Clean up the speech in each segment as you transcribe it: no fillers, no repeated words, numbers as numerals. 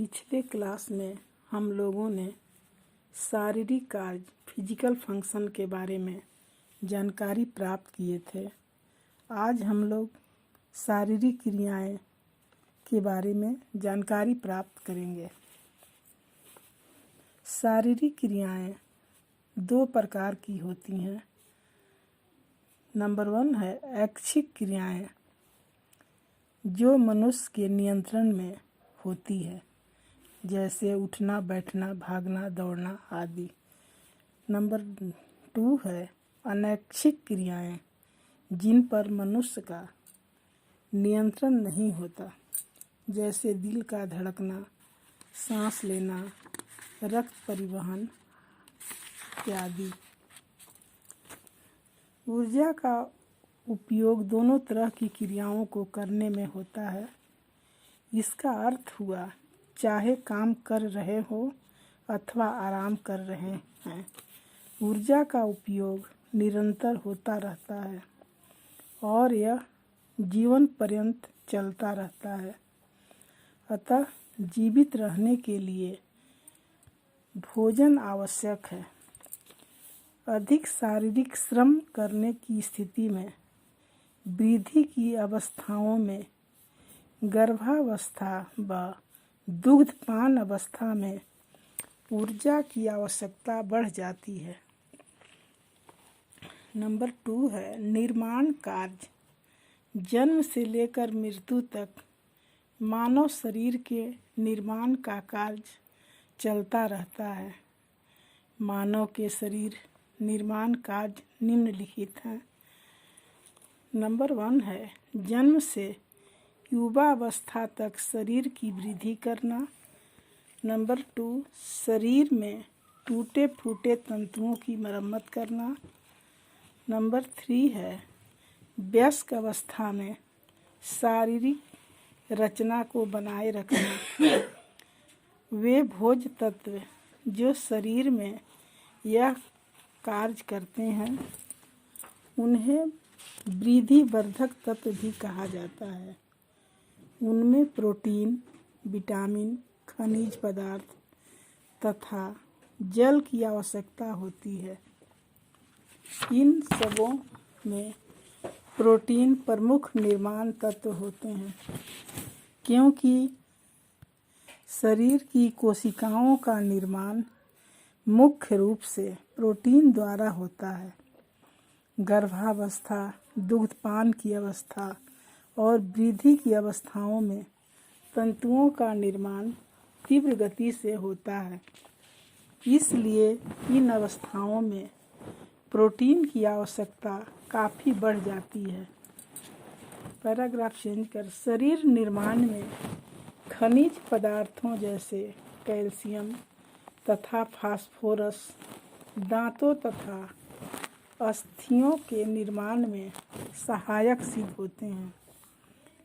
पिछले क्लास में हम लोगों ने शारीरिक कार्य फिजिकल फंक्शन के बारे में जानकारी प्राप्त किए थे। आज हम लोग शारीरिक क्रियाएं के बारे में जानकारी प्राप्त करेंगे। शारीरिक क्रियाएं दो प्रकार की होती हैं। नंबर 1 है ऐच्छिक क्रियाएं, जो मनुष्य के नियंत्रण में होती है, जैसे उठना, बैठना, भागना, दौड़ना आदि। नंबर 2 है अनैच्छिक क्रियाएं, जिन पर मनुष्य का नियंत्रण नहीं होता, जैसे दिल का धड़कना, सांस लेना, रक्त परिवहन इत्यादि। ऊर्जा का उपयोग दोनों तरह की क्रियाओं को करने में होता है। इसका अर्थ हुआ चाहे काम कर रहे हो अथवा आराम कर रहे हैं, ऊर्जा का उपयोग निरंतर होता रहता है और यह जीवन पर्यंत चलता रहता है। अतः जीवित रहने के लिए भोजन आवश्यक है। अधिक शारीरिक श्रम करने की स्थिति में वृद्धि की अवस्थाओं में, गर्भावस्था व दुग्धपान अवस्था में ऊर्जा की आवश्यकता बढ़ जाती है। नंबर 2 है निर्माण कार्य। जन्म से लेकर मृत्यु तक मानव शरीर के निर्माण का कार्य चलता रहता है। मानव के शरीर निर्माण कार्य निम्नलिखित हैं। नंबर 1 है जन्म से युवावस्था तक शरीर की वृद्धि करना। नंबर 2 शरीर में टूटे फूटे तंतुओं की मरम्मत करना। नंबर 3 है वयस्क अवस्था में शारीरिक रचना को बनाए रखना। वे भोज्य तत्व जो शरीर में यह कार्य करते हैं, उन्हें वृद्धि वर्धक तत्व भी कहा जाता है। उनमें प्रोटीन, विटामिन, खनिज पदार्थ तथा जल की आवश्यकता होती है। इन सबों में प्रोटीन प्रमुख निर्माण तत्व होते हैं, क्योंकि शरीर की कोशिकाओं का निर्माण मुख्य रूप से प्रोटीन द्वारा होता है। गर्भावस्था, दुग्धपान की अवस्था और वृद्धि की अवस्थाओं में तंतुओं का निर्माण तीव्र गति से होता है। इसलिए इन अवस्थाओं में प्रोटीन की आवश्यकता काफ़ी बढ़ जाती है। पैराग्राफ चेंज कर। शरीर निर्माण में खनिज पदार्थों जैसे कैल्शियम तथा फास्फोरस दांतों तथा अस्थियों के निर्माण में सहायक सिद्ध होते हैं।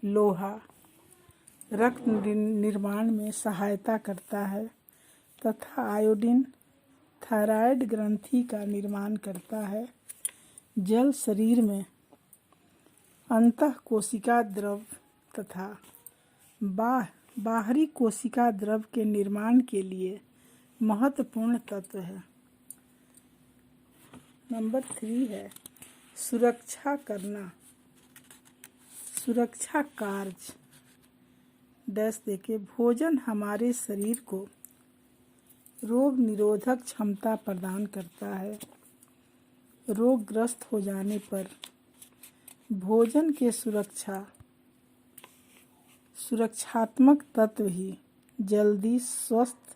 लोहा रक्त निर्माण में सहायता करता है तथा आयोडीन थायराइड ग्रंथि का निर्माण करता है। जल शरीर में अंतःकोशिका द्रव तथा बाहरी कोशिका द्रव के निर्माण के लिए महत्वपूर्ण तत्व है। नंबर 3 है सुरक्षा करना। सुरक्षा कार्य डैश देके भोजन हमारे शरीर को रोग निरोधक क्षमता प्रदान करता है। रोगग्रस्त हो जाने पर भोजन के सुरक्षात्मक तत्व ही जल्दी स्वस्थ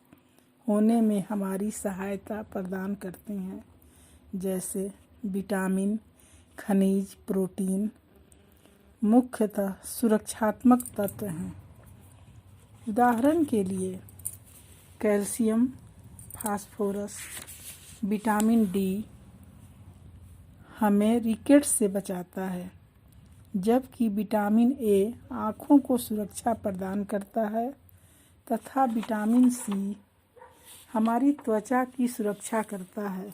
होने में हमारी सहायता प्रदान करते हैं, जैसे विटामिन, खनिज, प्रोटीन मुख्यतः सुरक्षात्मक तत्व हैं। उदाहरण के लिए कैल्शियम, फास्फोरस, विटामिन डी हमें रिकेट्स से बचाता है, जबकि विटामिन ए आँखों को सुरक्षा प्रदान करता है तथा विटामिन सी हमारी त्वचा की सुरक्षा करता है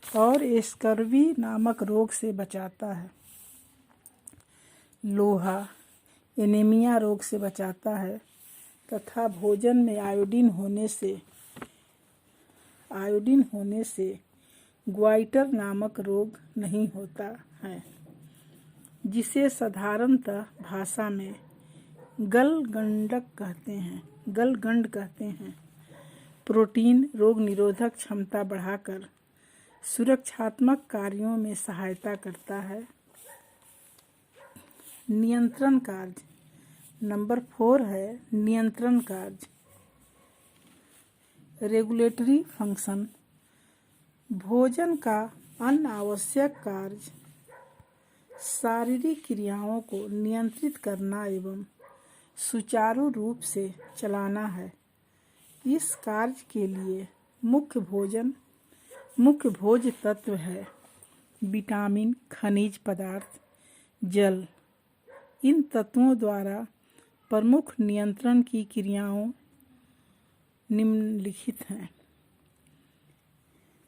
और स्कर्वी नामक रोग से बचाता है। लोहा एनीमिया रोग से बचाता है तथा भोजन में आयोडीन होने से ग्वाइटर नामक रोग नहीं होता है, जिसे साधारणतः भाषा में गलगंड कहते हैं। प्रोटीन रोग निरोधक क्षमता बढ़ाकर सुरक्षात्मक कार्यों में सहायता करता है। नियंत्रण कार्य नंबर 4 है नियंत्रण कार्य। रेगुलेटरी फंक्शन भोजन का अनावश्यक कार्य शारीरिक क्रियाओं को नियंत्रित करना एवं सुचारू रूप से चलाना है। इस कार्य के लिए मुख्य भोज्य तत्व है विटामिन, खनिज पदार्थ, जल। इन तत्वों द्वारा प्रमुख नियंत्रण की क्रियाओं निम्नलिखित हैं।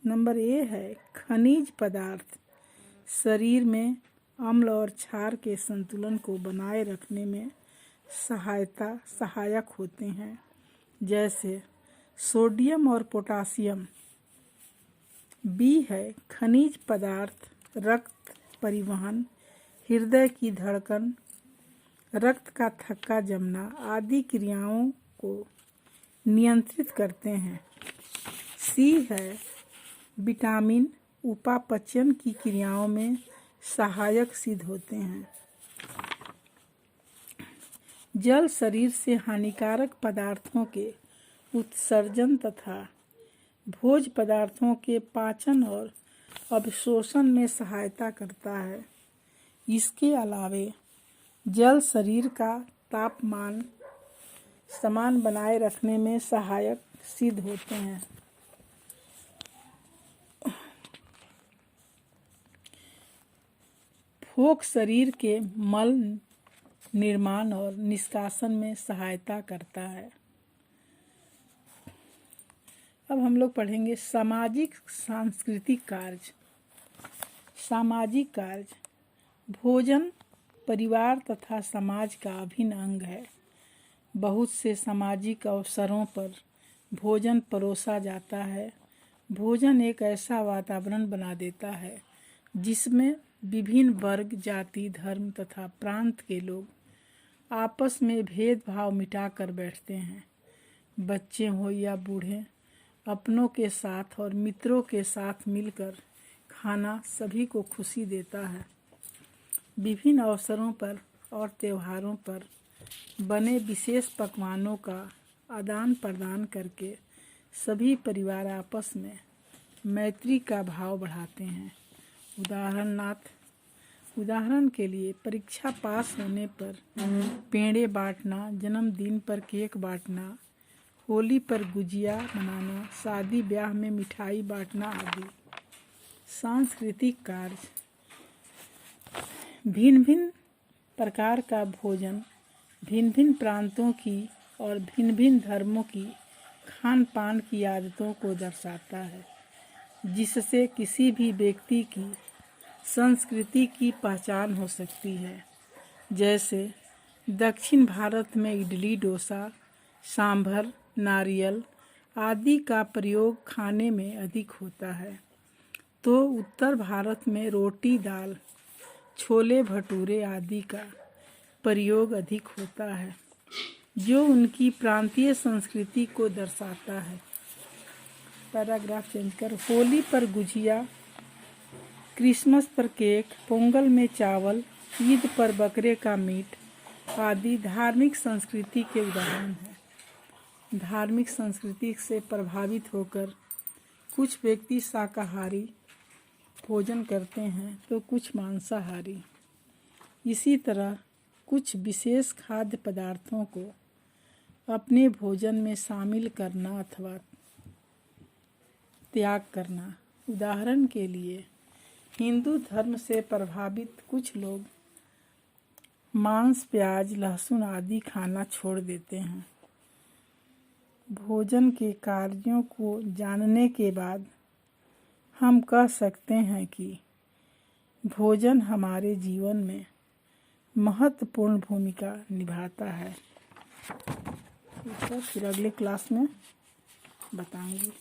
नंबर ए है खनिज पदार्थ शरीर में अम्ल और क्षार के संतुलन को बनाए रखने में सहायक होते हैं, जैसे सोडियम और पोटासियम। बी है खनिज पदार्थ रक्त परिवहन, हृदय की धड़कन, रक्त का थक्का जमना आदि क्रियाओं को नियंत्रित करते हैं। सी है विटामिन उपापचयन की क्रियाओं में सहायक सिद्ध होते हैं। जल शरीर से हानिकारक पदार्थों के उत्सर्जन तथा भोज्य पदार्थों के पाचन और अवशोषण में सहायता करता है। इसके अलावे जल शरीर का तापमान समान बनाए रखने में सहायक सिद्ध होते हैं। भोग शरीर के मल निर्माण और निष्कासन में सहायता करता है। अब हम लोग पढ़ेंगे सामाजिक सांस्कृतिक कार्य। सामाजिक कार्य भोजन परिवार तथा समाज का अभिन्न अंग है। बहुत से सामाजिक अवसरों पर भोजन परोसा जाता है। भोजन एक ऐसा वातावरण बना देता है जिसमें विभिन्न वर्ग, जाति, धर्म तथा प्रांत के लोग आपस में भेदभाव मिटाकर बैठते हैं। बच्चे हो या बूढ़े, अपनों के साथ और मित्रों के साथ मिलकर खाना सभी को खुशी देता है। विभिन्न अवसरों पर और त्योहारों पर बने विशेष पकवानों का आदान प्रदान करके सभी परिवार आपस में मैत्री का भाव बढ़ाते हैं। उदाहरण के लिए परीक्षा पास होने पर पेड़े बांटना, जन्मदिन पर केक बांटना, होली पर गुजिया मनाना, शादी ब्याह में मिठाई बांटना आदि। सांस्कृतिक कार्य भिन्न भिन्न प्रकार का भोजन भिन्न भिन्न प्रांतों की और भिन्न भिन्न धर्मों की खान पान की आदतों को दर्शाता है, जिससे किसी भी व्यक्ति की संस्कृति की पहचान हो सकती है। जैसे दक्षिण भारत में इडली, डोसा, सांभर, नारियल आदि का प्रयोग खाने में अधिक होता है, तो उत्तर भारत में रोटी, दाल, छोले भटूरे आदि का प्रयोग अधिक होता है, जो उनकी प्रांतीय संस्कृति को दर्शाता है। पैराग्राफ चेंज कर। होली पर गुजिया, क्रिसमस पर केक, पोंगल में चावल, ईद पर बकरे का मीट आदि धार्मिक संस्कृति के उदाहरण हैं। धार्मिक संस्कृति से प्रभावित होकर कुछ व्यक्ति शाकाहारी भोजन करते हैं तो कुछ मांसाहारी। इसी तरह कुछ विशेष खाद्य पदार्थों को अपने भोजन में शामिल करना अथवा त्याग करना। उदाहरण के लिए हिंदू धर्म से प्रभावित कुछ लोग मांस, प्याज, लहसुन आदि खाना छोड़ देते हैं। भोजन के कार्यों को जानने के बाद हम कह सकते हैं कि भोजन हमारे जीवन में महत्वपूर्ण भूमिका निभाता है। तो फिर अगले क्लास में बताऊंगी।